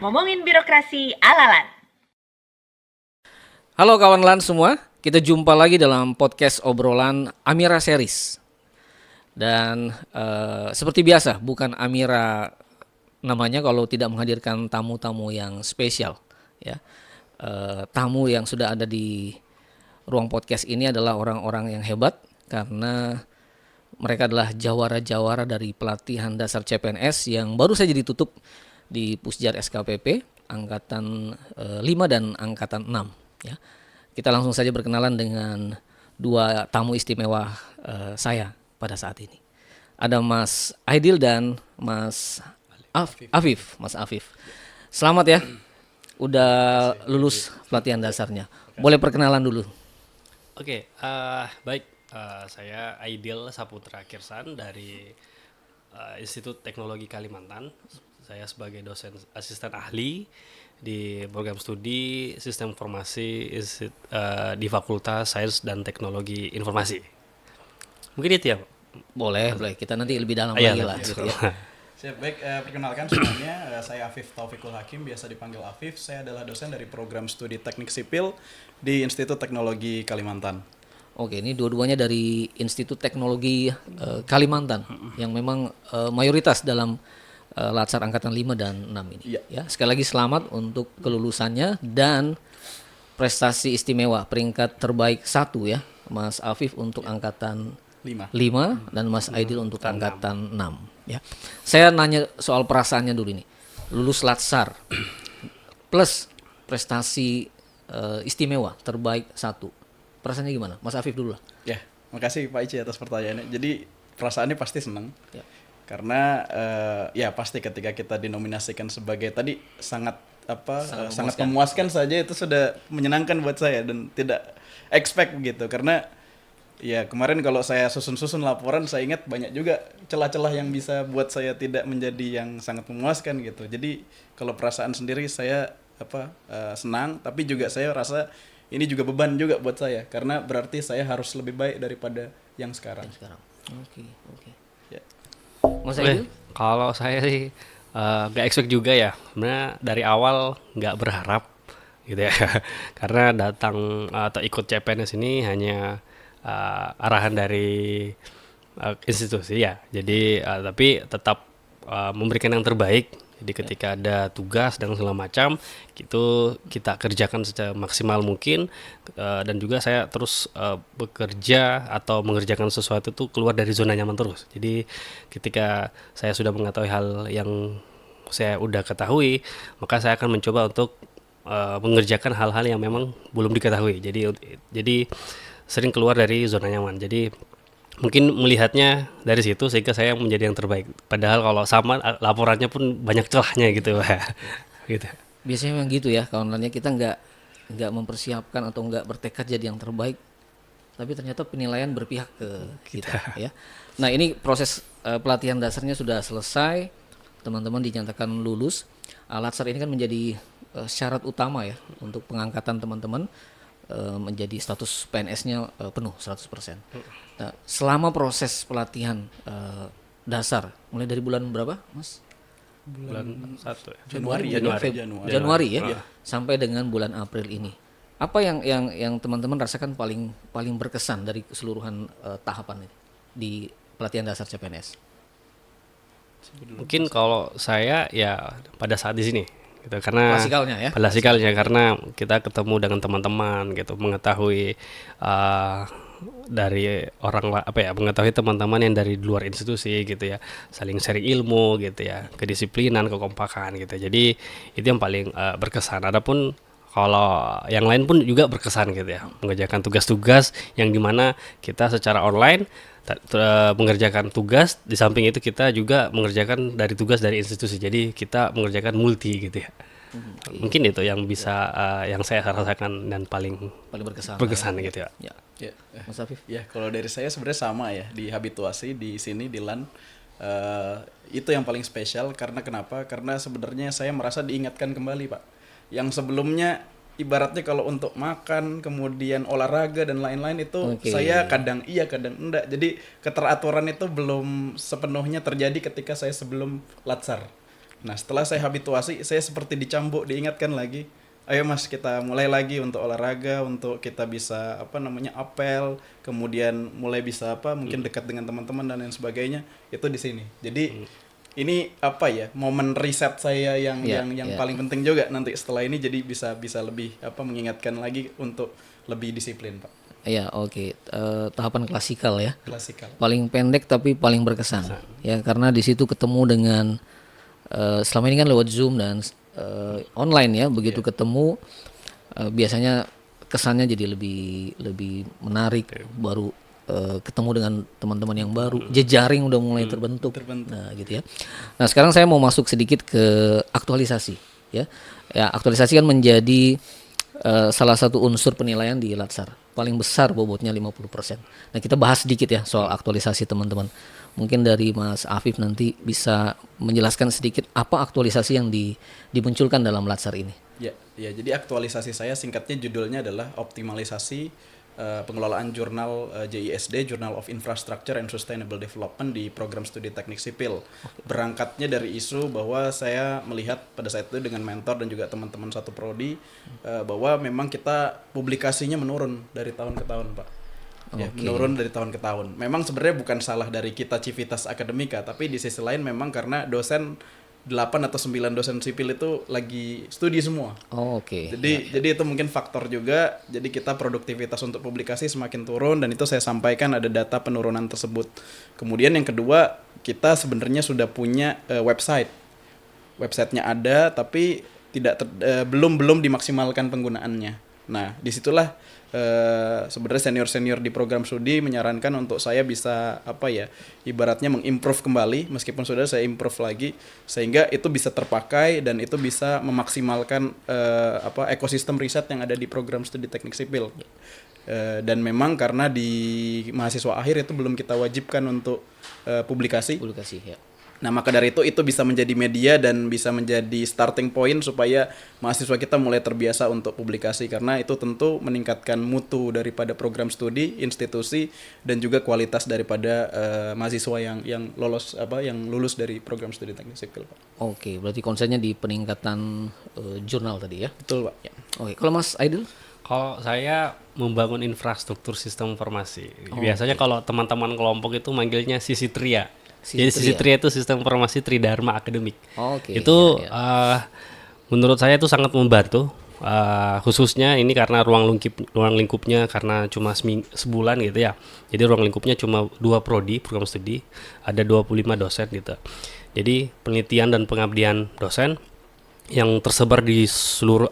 ngomongin birokrasi ala-lan. Halo kawan LAN semua, kita jumpa lagi dalam podcast obrolan Amira Series. Dan seperti biasa, bukan Amira namanya kalau tidak menghadirkan tamu-tamu yang spesial. Ya, tamu yang sudah ada di ruang podcast ini adalah orang-orang yang hebat karena mereka adalah jawara-jawara dari pelatihan dasar CPNS yang baru saja ditutup di Pusjar SKPP angkatan 5 dan angkatan 6 ya. Kita langsung saja berkenalan dengan dua tamu istimewa saya pada saat ini. Ada Mas Aidil dan Mas Afif. Mas Afif. Selamat ya. Udah lulus pelatihan dasarnya. Boleh perkenalan dulu. Oke, baik. Saya Aidil Saputra Kirsan dari Institut Teknologi Kalimantan. Saya sebagai dosen asisten ahli di program studi Sistem Informasi di Fakultas Sains dan Teknologi Informasi. Mungkin itu ya, Pak? Boleh. Kita nanti lebih dalam Iya, lagi lah gitu ya. Siap, baik, perkenalkan semuanya, saya Afif Taufikul Hakim, biasa dipanggil Afif. Saya adalah dosen dari program studi Teknik Sipil di Institut Teknologi Kalimantan. Oke, ini dua-duanya dari Institut Teknologi Kalimantan yang memang mayoritas dalam latsar angkatan 5 dan 6 ini. Iya. Ya, sekali lagi selamat untuk kelulusannya dan prestasi istimewa peringkat terbaik 1 ya, Mas Afif untuk angkatan 5 dan Mas Aidil untuk angkatan 6 ya. Saya nanya soal perasaannya dulu ini. Lulus latsar plus prestasi istimewa terbaik 1. Perasaannya gimana? Mas Afif dulu lah. Ya, makasih Pak Ici atas pertanyaannya. Jadi perasaannya pasti senang. Ya. Karena ya pasti ketika kita dinominasikan sebagai tadi sangat memuaskan saja, itu sudah menyenangkan buat saya dan tidak expect gitu. Karena ya kemarin kalau saya susun laporan, saya ingat banyak juga celah-celah yang bisa buat saya tidak menjadi yang sangat memuaskan gitu. Jadi kalau perasaan sendiri saya senang, tapi juga saya rasa ini juga beban juga buat saya karena berarti saya harus lebih baik daripada yang sekarang. Oke. Ya. Mas Aidil? Kalau saya sih nggak expect juga ya. Sebenarnya dari awal nggak berharap gitu ya. Karena datang atau ikut CPNS ini hanya arahan dari institusi ya. Jadi tapi tetap memberikan yang terbaik. Jadi ketika ada tugas dan segala macam, itu kita kerjakan semaksimal mungkin, dan juga saya terus bekerja atau mengerjakan sesuatu itu keluar dari zona nyaman terus. Jadi ketika saya sudah mengetahui hal yang saya udah ketahui, maka saya akan mencoba untuk mengerjakan hal-hal yang memang belum diketahui. Jadi sering keluar dari zona nyaman. Jadi mungkin melihatnya dari situ sehingga saya menjadi yang terbaik. Padahal kalau sama laporannya pun banyak celahnya gitu, gitu. Biasanya memang gitu ya, kawan-kawannya kita nggak mempersiapkan atau nggak bertekad jadi yang terbaik, tapi ternyata penilaian berpihak ke kita ya. Nah ini proses pelatihan dasarnya sudah selesai, teman-teman dinyatakan lulus. Latsar ini kan menjadi syarat utama ya untuk pengangkatan teman-teman menjadi status PNS-nya penuh 100%. Nah, selama proses pelatihan dasar, mulai dari bulan berapa, Mas? Bulan 1 ya. Januari ya, sampai dengan bulan April ini. Apa yang teman-teman rasakan paling berkesan dari keseluruhan tahapan ini di pelatihan dasar CPNS? Mungkin kalau saya ya pada saat di sini gitu, karena klasikalnya karena kita ketemu dengan teman-teman gitu, mengetahui dari mengetahui teman-teman yang dari luar institusi gitu ya, saling sharing ilmu gitu ya, kedisiplinan, kekompakan gitu. Jadi itu yang paling berkesan. Adapun kalau yang lain pun juga berkesan gitu ya, mengerjakan tugas-tugas yang dimana kita secara online mengerjakan tugas, di samping itu kita juga mengerjakan tugas dari institusi, jadi kita mengerjakan multi gitu ya. Mungkin itu yang bisa yang saya rasakan dan paling berkesan gitu ya. Ya. Mas Afif? Ya, kalau dari saya sebenarnya sama ya, di habituasi di sini di LAN itu yang paling spesial. Karena kenapa? Karena sebenarnya saya merasa diingatkan kembali, Pak. Yang sebelumnya ibaratnya kalau untuk makan, kemudian olahraga dan lain-lain itu saya kadang iya, kadang enggak. Jadi keteraturan itu belum sepenuhnya terjadi ketika saya sebelum latsar. Nah setelah saya habituasi, saya seperti dicambuk, diingatkan lagi, ayo mas kita mulai lagi untuk olahraga, untuk kita bisa apel, kemudian mulai bisa mungkin dekat dengan teman-teman dan lain sebagainya, itu di sini. Jadi ini momen riset saya yang paling penting juga nanti setelah ini, jadi bisa lebih mengingatkan lagi untuk lebih disiplin Pak. Ya, oke. Tahapan klasikal ya. Klasikal. Paling pendek tapi paling berkesan. Ya, karena di situ ketemu dengan selama ini kan lewat Zoom dan online ya. Begitu ketemu biasanya kesannya jadi lebih menarik. Baru ketemu dengan teman-teman yang baru, jejaring udah mulai terbentuk. Nah, gitu ya. Nah, sekarang saya mau masuk sedikit ke aktualisasi ya. Ya, aktualisasi kan menjadi salah satu unsur penilaian di Latsar. Paling besar bobotnya 50%. Nah, kita bahas sedikit ya soal aktualisasi teman-teman. Mungkin dari Mas Afif nanti bisa menjelaskan sedikit apa aktualisasi yang dimunculkan dalam Latsar ini. Ya, jadi aktualisasi saya singkatnya judulnya adalah optimalisasi pengelolaan jurnal JISD, Journal of Infrastructure and Sustainable Development di program studi teknik sipil. Berangkatnya dari isu bahwa saya melihat pada saat itu dengan mentor dan juga teman-teman satu prodi bahwa memang kita publikasinya menurun dari tahun ke tahun, Pak. Ya, menurun dari tahun ke tahun. Memang sebenarnya bukan salah dari kita Civitas Akademika, tapi di sisi lain memang karena dosen 8 atau 9 dosen sipil itu lagi studi semua. Jadi itu mungkin faktor juga. Jadi kita produktivitas untuk publikasi semakin turun, dan itu saya sampaikan ada data penurunan tersebut. Kemudian yang kedua, kita sebenarnya sudah punya website. Websitenya ada tapi belum dimaksimalkan penggunaannya. Nah, disitulah sebenarnya senior di program studi menyarankan untuk saya bisa ibaratnya mengimprove kembali, meskipun sudah saya improve lagi, sehingga itu bisa terpakai dan itu bisa memaksimalkan ekosistem riset yang ada di program studi teknik sipil. Dan memang karena di mahasiswa akhir itu belum kita wajibkan untuk publikasi ya. Nah, maka dari itu bisa menjadi media dan bisa menjadi starting point supaya mahasiswa kita mulai terbiasa untuk publikasi, karena itu tentu meningkatkan mutu daripada program studi, institusi, dan juga kualitas daripada mahasiswa yang lulus dari program studi teknik sipil, Pak. Oke, berarti konsepnya di peningkatan jurnal tadi ya. Betul, Pak. Ya. Oke, kalau Mas Aidil? Kalau saya membangun infrastruktur sistem informasi. Biasanya kalau teman-teman kelompok itu manggilnya Sisitria. Jadi Sisitria itu sistem informasi Tridharma akademik. Itu menurut saya itu sangat membantu, khususnya ini karena ruang lingkupnya karena cuma sebulan gitu ya. Jadi ruang lingkupnya cuma 2 prodi program studi, ada 25 dosen gitu. Jadi penelitian dan pengabdian dosen yang tersebar di seluruh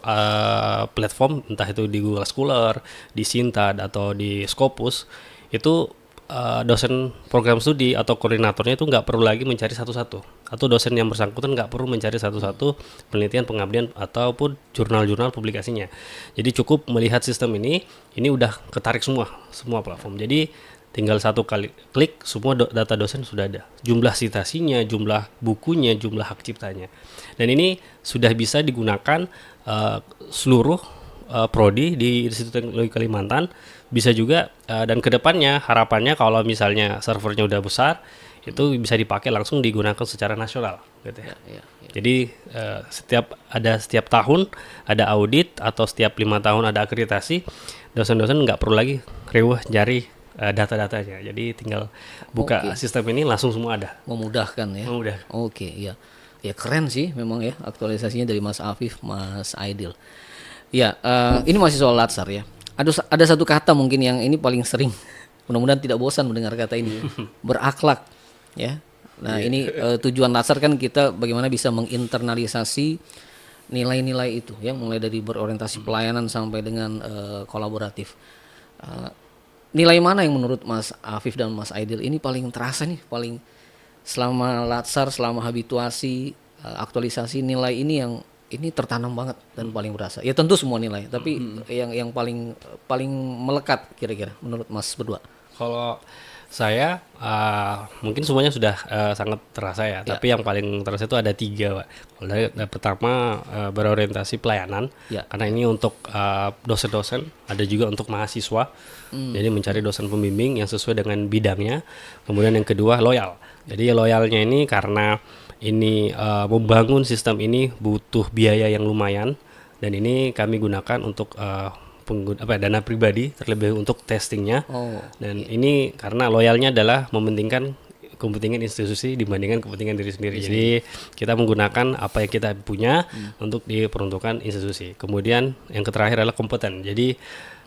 platform, entah itu di Google Scholar, di Sintad atau di Scopus, itu dosen program studi atau koordinatornya itu nggak perlu lagi mencari satu-satu, atau dosen yang bersangkutan nggak perlu mencari satu-satu penelitian, pengabdian ataupun jurnal-jurnal publikasinya. Jadi cukup melihat sistem ini udah ketarik semua platform. Jadi tinggal satu kali klik semua data dosen sudah ada, jumlah citasinya, jumlah bukunya, jumlah hak ciptanya, dan ini sudah bisa digunakan seluruh prodi di Institut Teknologi Kalimantan. Bisa juga dan kedepannya harapannya kalau misalnya servernya udah besar, itu bisa dipakai langsung digunakan secara nasional gitu ya. Jadi setiap tahun ada audit atau setiap 5 tahun ada akreditasi, dosen-dosen nggak perlu lagi rewah cari data-datanya. Jadi tinggal buka sistem ini langsung semua ada. Memudahkan ya. Ya keren sih memang ya aktualisasinya dari Mas Afif, Mas Aidil. Ya, ini masih soal Latsar ya. Ada satu kata mungkin yang ini paling sering, mudah-mudahan tidak bosan mendengar kata ini, berakhlak ya. Nah, ini tujuan Latsar kan kita bagaimana bisa menginternalisasi nilai-nilai itu ya, mulai dari berorientasi pelayanan sampai dengan kolaboratif. Nilai mana yang menurut Mas Afif dan Mas Aidil ini paling terasa nih, paling selama Latsar, selama habituasi, aktualisasi nilai ini yang ini tertanam banget dan paling berasa. Ya tentu semua nilai, tapi yang paling melekat kira-kira menurut Mas berdua. Kalau saya mungkin semuanya sudah sangat terasa ya, tapi yang paling terasa itu ada 3, Pak. Pertama berorientasi pelayanan, karena ini untuk dosen-dosen, ada juga untuk mahasiswa. Jadi mencari dosen pembimbing yang sesuai dengan bidangnya. Kemudian yang kedua loyal. Jadi loyalnya ini karena ini membangun sistem ini butuh biaya yang lumayan, dan ini kami gunakan untuk dana pribadi terlebih untuk testingnya. Dan ini karena loyalnya adalah mementingkan kepentingan institusi dibandingkan kepentingan diri sendiri. Jadi kita menggunakan apa yang kita punya untuk diperuntukkan institusi. Kemudian yang terakhir adalah kompeten. Jadi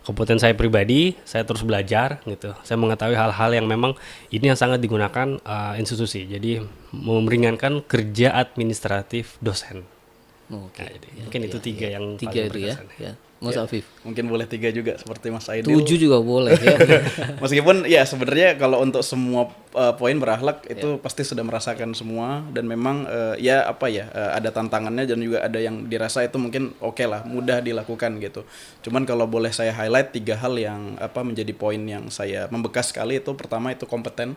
kompeten saya pribadi, saya terus belajar gitu. Saya mengetahui hal-hal yang memang ini yang sangat digunakan institusi. Jadi meringankan kerja administratif dosen. Oke. Nah, jadi mungkin itu tiga yang tiga paling itu ya. berkesan. Ya. Mas Afif. Mungkin boleh 3 juga seperti Mas Aidil. 7 juga boleh ya. Meskipun ya sebenarnya kalau untuk semua poin berakhlak itu pasti sudah merasakan semua, dan memang ada tantangannya dan juga ada yang dirasa itu mungkin oke lah, mudah dilakukan gitu. Cuman kalau boleh saya highlight 3 hal yang menjadi poin yang saya membekas sekali, itu pertama itu kompeten.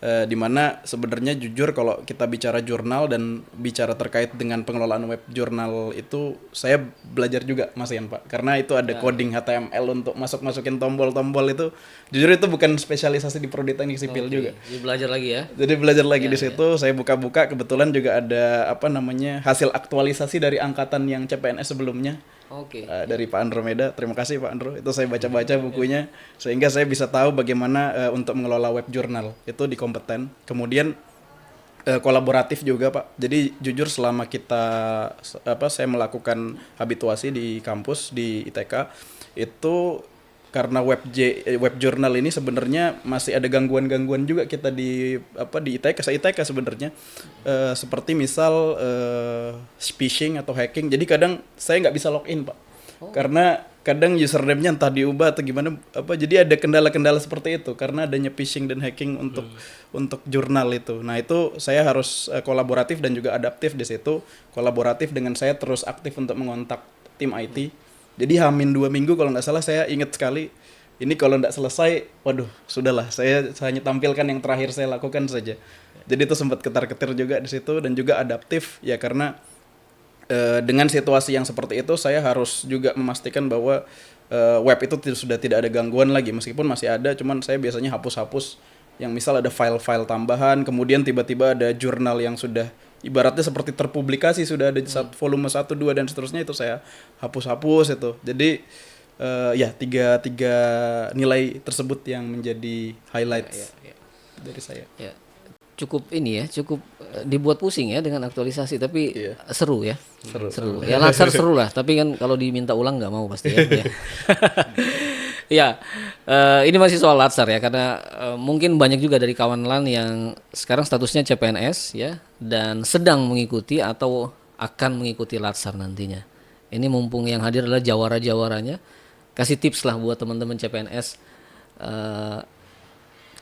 Dimana sebenarnya jujur kalau kita bicara jurnal dan bicara terkait dengan pengelolaan web jurnal itu saya belajar juga Mas Ian Pak, karena itu ada coding HTML untuk masukin tombol-tombol itu jujur itu bukan spesialisasi di Prodi Teknik Sipil juga. Jadi belajar lagi ya. Jadi belajar lagi di situ. Saya buka-buka, kebetulan juga ada hasil aktualisasi dari angkatan yang CPNS sebelumnya. Dari Pak Andromeda. Terima kasih Pak Andro. Itu saya baca-baca bukunya sehingga saya bisa tahu bagaimana untuk mengelola web jurnal itu di kompeten. Kemudian kolaboratif juga Pak. Jadi jujur selama saya melakukan habituasi di kampus di ITK itu, karena web jurnal ini sebenarnya masih ada gangguan-gangguan juga kita di ITK sebenarnya, seperti misal phishing atau hacking. Jadi kadang saya nggak bisa login Pak, karena kadang username-nya entah diubah atau gimana jadi ada kendala-kendala seperti itu karena adanya phishing dan hacking untuk jurnal itu. Nah itu saya harus kolaboratif dan juga adaptif di situ. Kolaboratif dengan saya terus aktif untuk mengontak tim IT. Jadi hamin 2 minggu kalau nggak salah, saya ingat sekali, ini kalau nggak selesai, waduh sudahlah, saya hanya tampilkan yang terakhir saya lakukan saja. Jadi itu sempat ketar-ketir juga di situ, dan juga adaptif ya, karena dengan situasi yang seperti itu saya harus juga memastikan bahwa web itu sudah tidak ada gangguan lagi, meskipun masih ada, cuman saya biasanya hapus-hapus yang misal ada file-file tambahan, kemudian tiba-tiba ada jurnal yang sudah ibaratnya seperti terpublikasi, sudah ada volume 1, 2 dan seterusnya, itu saya hapus-hapus itu. Jadi tiga nilai tersebut yang menjadi highlight dari saya. Ya. Cukup dibuat pusing ya dengan aktualisasi, tapi seru ya. Seru. Ya Latsar seru lah, tapi kan kalau diminta ulang nggak mau pasti ya. Ya, ini masih soal Latsar ya, karena mungkin banyak juga dari kawan LAN yang sekarang statusnya CPNS ya, dan sedang mengikuti atau akan mengikuti Latsar nantinya. Ini mumpung yang hadir adalah jawara-jawaranya, kasih tips lah buat teman-teman CPNS,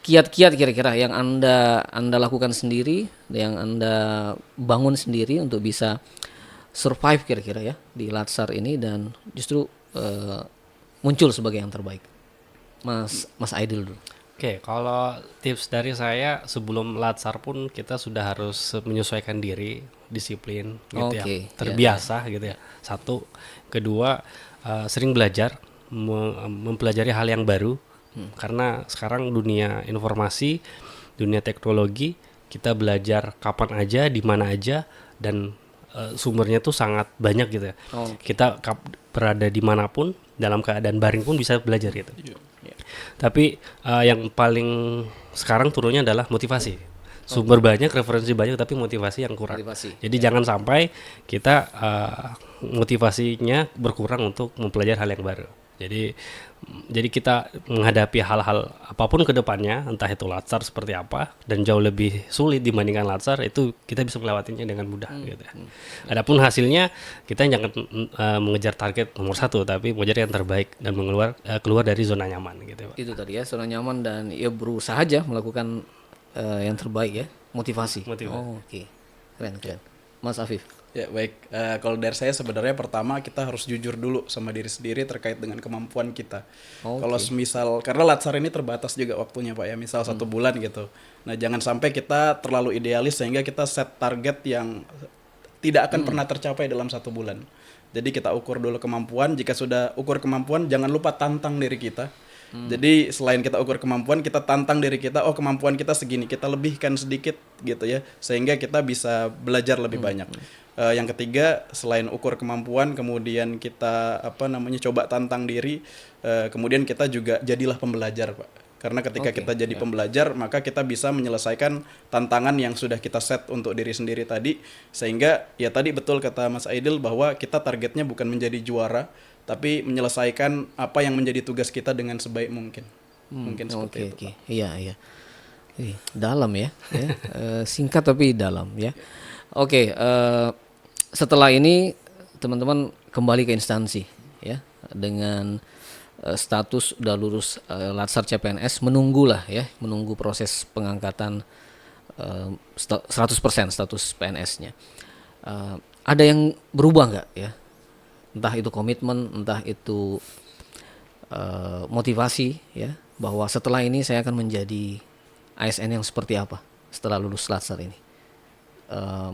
kiat-kiat kira-kira yang anda lakukan sendiri, yang anda bangun sendiri untuk bisa survive kira-kira ya di Latsar ini, dan justru muncul sebagai yang terbaik. Mas Aidil dulu. Oke, kalau tips dari saya, sebelum Latsar pun kita sudah harus menyesuaikan diri, disiplin gitu ya, terbiasa gitu ya. Satu, kedua, sering belajar, mempelajari hal yang baru, karena sekarang dunia informasi, dunia teknologi, kita belajar kapan aja, di mana aja, dan sumbernya tuh sangat banyak gitu ya. Kita berada dimanapun, dalam keadaan baring pun bisa belajar gitu. Tapi yang paling sekarang turunnya adalah motivasi. Sumber banyak, referensi banyak, tapi motivasi yang kurang. Jadi jangan sampai kita motivasinya berkurang untuk mempelajari hal yang baru. Jadi kita menghadapi hal-hal apapun ke depannya, entah itu Latsar seperti apa, dan jauh lebih sulit dibandingkan Latsar, itu kita bisa melewatinya dengan mudah gitu ya. Adapun hasilnya, kita jangan mengejar target nomor 1, tapi mengejar yang terbaik dan keluar dari zona nyaman gitu Pak. Itu tadi ya, zona nyaman, dan ya berusaha aja melakukan yang terbaik ya, motivasi. Oke. Keren. Mas Afif. Ya baik, kalau dari saya sebenarnya pertama kita harus jujur dulu sama diri sendiri terkait dengan kemampuan kita. Kalau semisal, karena Latsar ini terbatas juga waktunya Pak ya, misal 1 bulan gitu. Nah jangan sampai kita terlalu idealis sehingga kita set target yang tidak akan pernah tercapai dalam 1 bulan. Jadi kita ukur dulu kemampuan, jika sudah ukur kemampuan jangan lupa tantang diri kita. Jadi selain kita ukur kemampuan, kita tantang diri kita, oh kemampuan kita segini, kita lebihkan sedikit gitu ya, sehingga kita bisa belajar lebih banyak. Yang ketiga, selain ukur kemampuan, kemudian kita coba tantang diri, kemudian kita juga jadilah pembelajar, Pak. Karena ketika kita jadi pembelajar, maka kita bisa menyelesaikan tantangan yang sudah kita set untuk diri sendiri tadi. Sehingga ya tadi betul kata Mas Aidil bahwa kita targetnya bukan menjadi juara, tapi menyelesaikan apa yang menjadi tugas kita dengan sebaik mungkin. Mungkin seperti itu. Oke. Iya. Dalam ya. Singkat tapi dalam ya. Oke, setelah ini teman-teman kembali ke instansi ya dengan status udah lulus Latsar CPNS, menunggu proses pengangkatan 100% status PNS-nya. Ada yang berubah nggak ya? Entah itu komitmen, entah itu motivasi ya, bahwa setelah ini saya akan menjadi ASN yang seperti apa setelah lulus Latsar ini.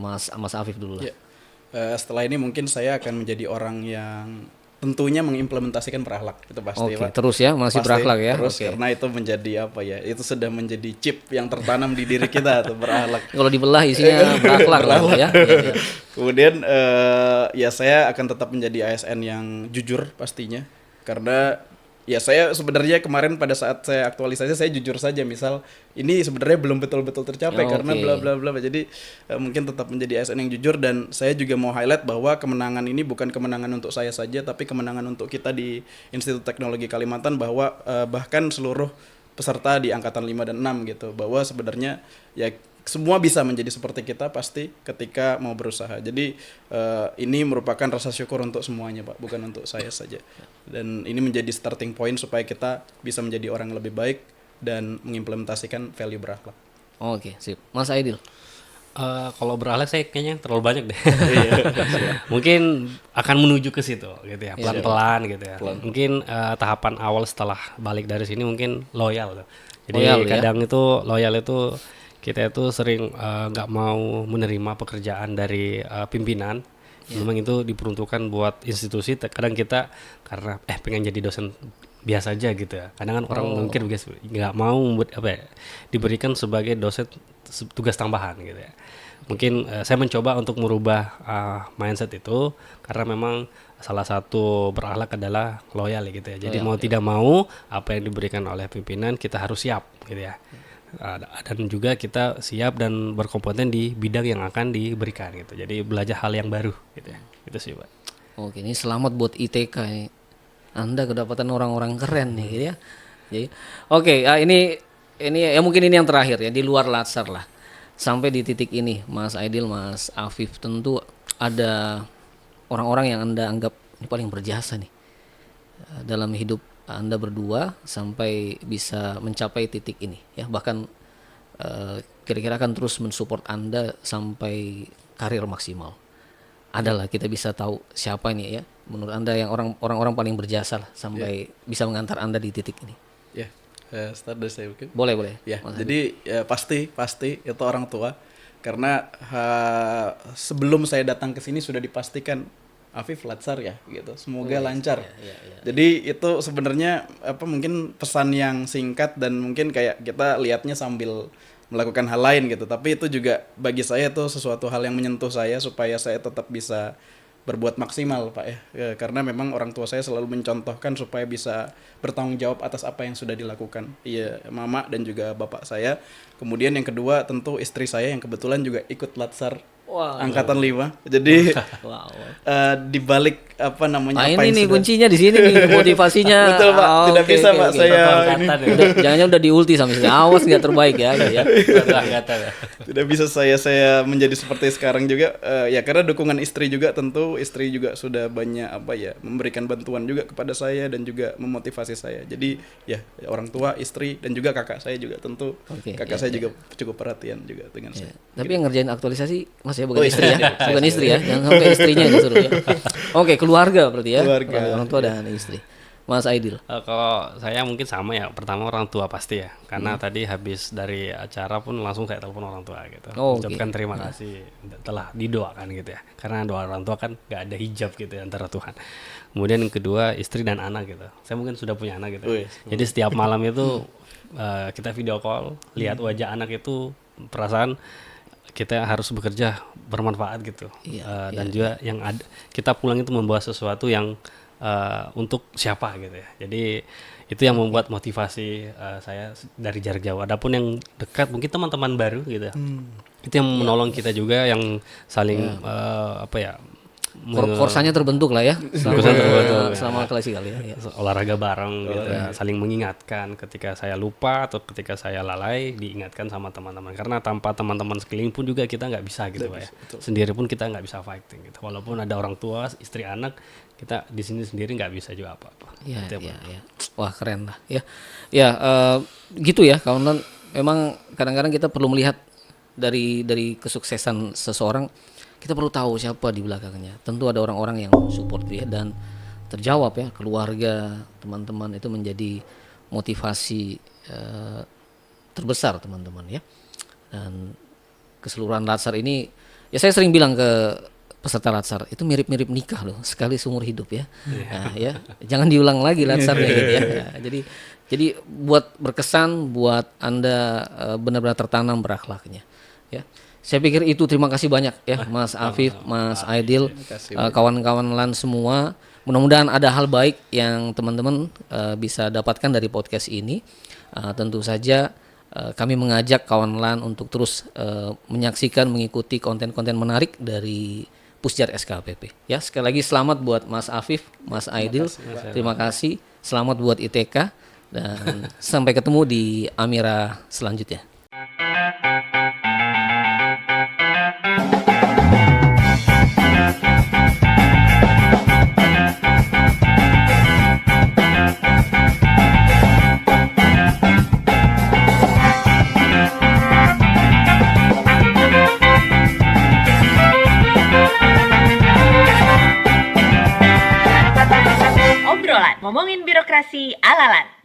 Mas Afif dulu lah. Ya. Setelah ini mungkin saya akan menjadi orang yang tentunya mengimplementasikan berakhlak, itu pasti, Pak. Terus ya, masih Pasti, berakhlak ya. Terus karena itu menjadi itu sudah menjadi chip yang tertanam di diri kita tuh, berakhlak. Kalau dibelah isinya berakhlak lah ya. Kemudian ya saya akan tetap menjadi ASN yang jujur pastinya, karena ya saya sebenarnya kemarin pada saat saya aktualisasi saya jujur saja, misal ini sebenarnya belum betul-betul tercapai karena bla bla bla. Jadi mungkin tetap menjadi ASN yang jujur, dan saya juga mau highlight bahwa kemenangan ini bukan kemenangan untuk saya saja, tapi kemenangan untuk kita di Institut Teknologi Kalimantan, bahwa bahkan seluruh peserta di angkatan 5 dan 6 gitu, bahwa sebenarnya ya semua bisa menjadi seperti kita pasti ketika mau berusaha. Jadi ini merupakan rasa syukur untuk semuanya, Pak, bukan untuk saya saja. Dan ini menjadi starting point supaya kita bisa menjadi orang yang lebih baik dan mengimplementasikan value berakhlak. Oke, sip. Mas Aidil. Kalau berakhlak saya kayaknya terlalu banyak deh. Mungkin akan menuju ke situ gitu ya, pelan-pelan gitu ya. Mungkin tahapan awal setelah balik dari sini mungkin loyal. Jadi kadang itu loyal itu kita itu sering nggak mau menerima pekerjaan dari pimpinan. Memang itu diperuntukkan buat institusi. Kadang kita karena pengen jadi dosen biasa aja gitu ya. Kadang kan orang mungkin nggak mau diberikan sebagai dosen tugas tambahan gitu ya. Mungkin saya mencoba untuk merubah mindset itu, karena memang salah satu berakhlak adalah loyal gitu ya. Jadi mau tidak mau apa yang diberikan oleh pimpinan kita harus siap gitu ya. Dan juga kita siap dan berkompeten di bidang yang akan diberikan gitu. Jadi belajar hal yang baru gitu ya. Itu sih, Pak. Oke, ini selamat buat ITK ini. Anda kedapatan orang-orang keren nih gitu ya. Jadi ini ya mungkin ini yang terakhir ya, di luar Latsar lah. Sampai di titik ini Mas Aidil, Mas Afif, tentu ada orang-orang yang Anda anggap ini paling berjasa nih dalam hidup Anda berdua sampai bisa mencapai titik ini ya, bahkan kira-kira akan terus mensupport Anda sampai karir maksimal. Adalah kita bisa tahu siapa ini ya menurut Anda yang orang-orang paling berjasa lah sampai bisa mengantar Anda di titik ini. Ya, start dari saya mungkin. Boleh. Ya, jadi pasti itu orang tua, karena sebelum saya datang ke sini sudah dipastikan Afif Latsar ya gitu. Semoga lancar. Jadi itu sebenarnya mungkin pesan yang singkat dan mungkin kayak kita lihatnya sambil melakukan hal lain gitu. Tapi itu juga bagi saya itu sesuatu hal yang menyentuh saya supaya saya tetap bisa berbuat maksimal, Pak ya. Karena memang orang tua saya selalu mencontohkan supaya bisa bertanggung jawab atas apa yang sudah dilakukan. Iya, mama dan juga bapak saya. Kemudian yang kedua tentu istri saya yang kebetulan juga ikut Latsar. Angkatan 5. Jadi di balik apa yang ini kuncinya di sini nih, motivasinya. Betul, Pak. Tidak bisa, Pak. Saya jangan udah diulti sama saya. Awas enggak terbaik ya gitu ya. Tidak bisa saya menjadi seperti sekarang juga ya karena dukungan istri juga, tentu istri juga sudah banyak memberikan bantuan juga kepada saya dan juga memotivasi saya. Jadi ya orang tua, istri dan juga kakak saya juga tentu. Kakak saya juga cukup perhatian juga dengan saya. Tapi yang ngerjain aktualisasi Mas ya, bukan istri ya. Bukan istri ya. Jangan sampai istrinya yang disuruh ya. Oke, keluarga berarti ya. Keluarga, orang tua dan istri. Mas Aidil? Kalau saya mungkin sama ya. Pertama orang tua pasti ya. Karena tadi habis dari acara pun langsung saya telepon orang tua gitu. Oh, Ucapkan terima kasih telah didoakan gitu ya. Karena doa orang tua kan nggak ada hijab gitu ya antara Tuhan. Kemudian yang kedua istri dan anak gitu. Saya mungkin sudah punya anak gitu. Wih, Jadi setiap malam itu kita video call, lihat wajah anak itu, perasaan kita harus bekerja bermanfaat gitu. Dan juga yang ada, kita pulang itu membawa sesuatu yang untuk siapa gitu ya. Jadi itu yang membuat motivasi saya dari jarak jauh. Adapun yang dekat mungkin teman-teman baru gitu. Itu yang menolong kita juga, yang saling Korsanya terbentuk lah ya selama klasikal ya. olahraga bareng gitu, saling mengingatkan ketika saya lupa atau ketika saya lalai, diingatkan sama teman-teman. Karena tanpa teman-teman sekeliling pun juga kita nggak bisa gitu Pak ya. Sendiri pun kita nggak bisa fighting gitu. Walaupun ada orang tua, istri, anak, kita di sini sendiri nggak bisa juga apa-apa. Iya, Gitu ya, iya, Pak. iya. Wah, keren lah ya. Ya, gitu ya kawan. Memang kadang-kadang kita perlu melihat dari kesuksesan seseorang, kita perlu tahu siapa di belakangnya. Tentu ada orang-orang yang support ya, dan terjawab ya, keluarga, teman-teman itu menjadi motivasi terbesar teman-teman ya. Dan keseluruhan Latsar ini, ya saya sering bilang ke peserta Latsar, itu mirip-mirip nikah loh, sekali seumur hidup ya. Nah, ya, jangan diulang lagi Latsarnya gitu ya. Ya, jadi buat berkesan, buat Anda benar-benar tertanam berakhlaknya ya. Saya pikir itu. Terima kasih banyak ya Mas Afif, Mas Aidil, kawan-kawan LAN semua. Mudah-mudahan ada hal baik yang teman-teman bisa dapatkan dari podcast ini. Tentu saja kami mengajak kawan LAN untuk terus menyaksikan, mengikuti konten-konten menarik dari Pusjar SKPP. Ya, sekali lagi selamat buat Mas Afif, Mas Aidil. Terima kasih. Selamat buat ITK, dan sampai ketemu di Amira selanjutnya. Obrolan ngomongin birokrasi ala LAN.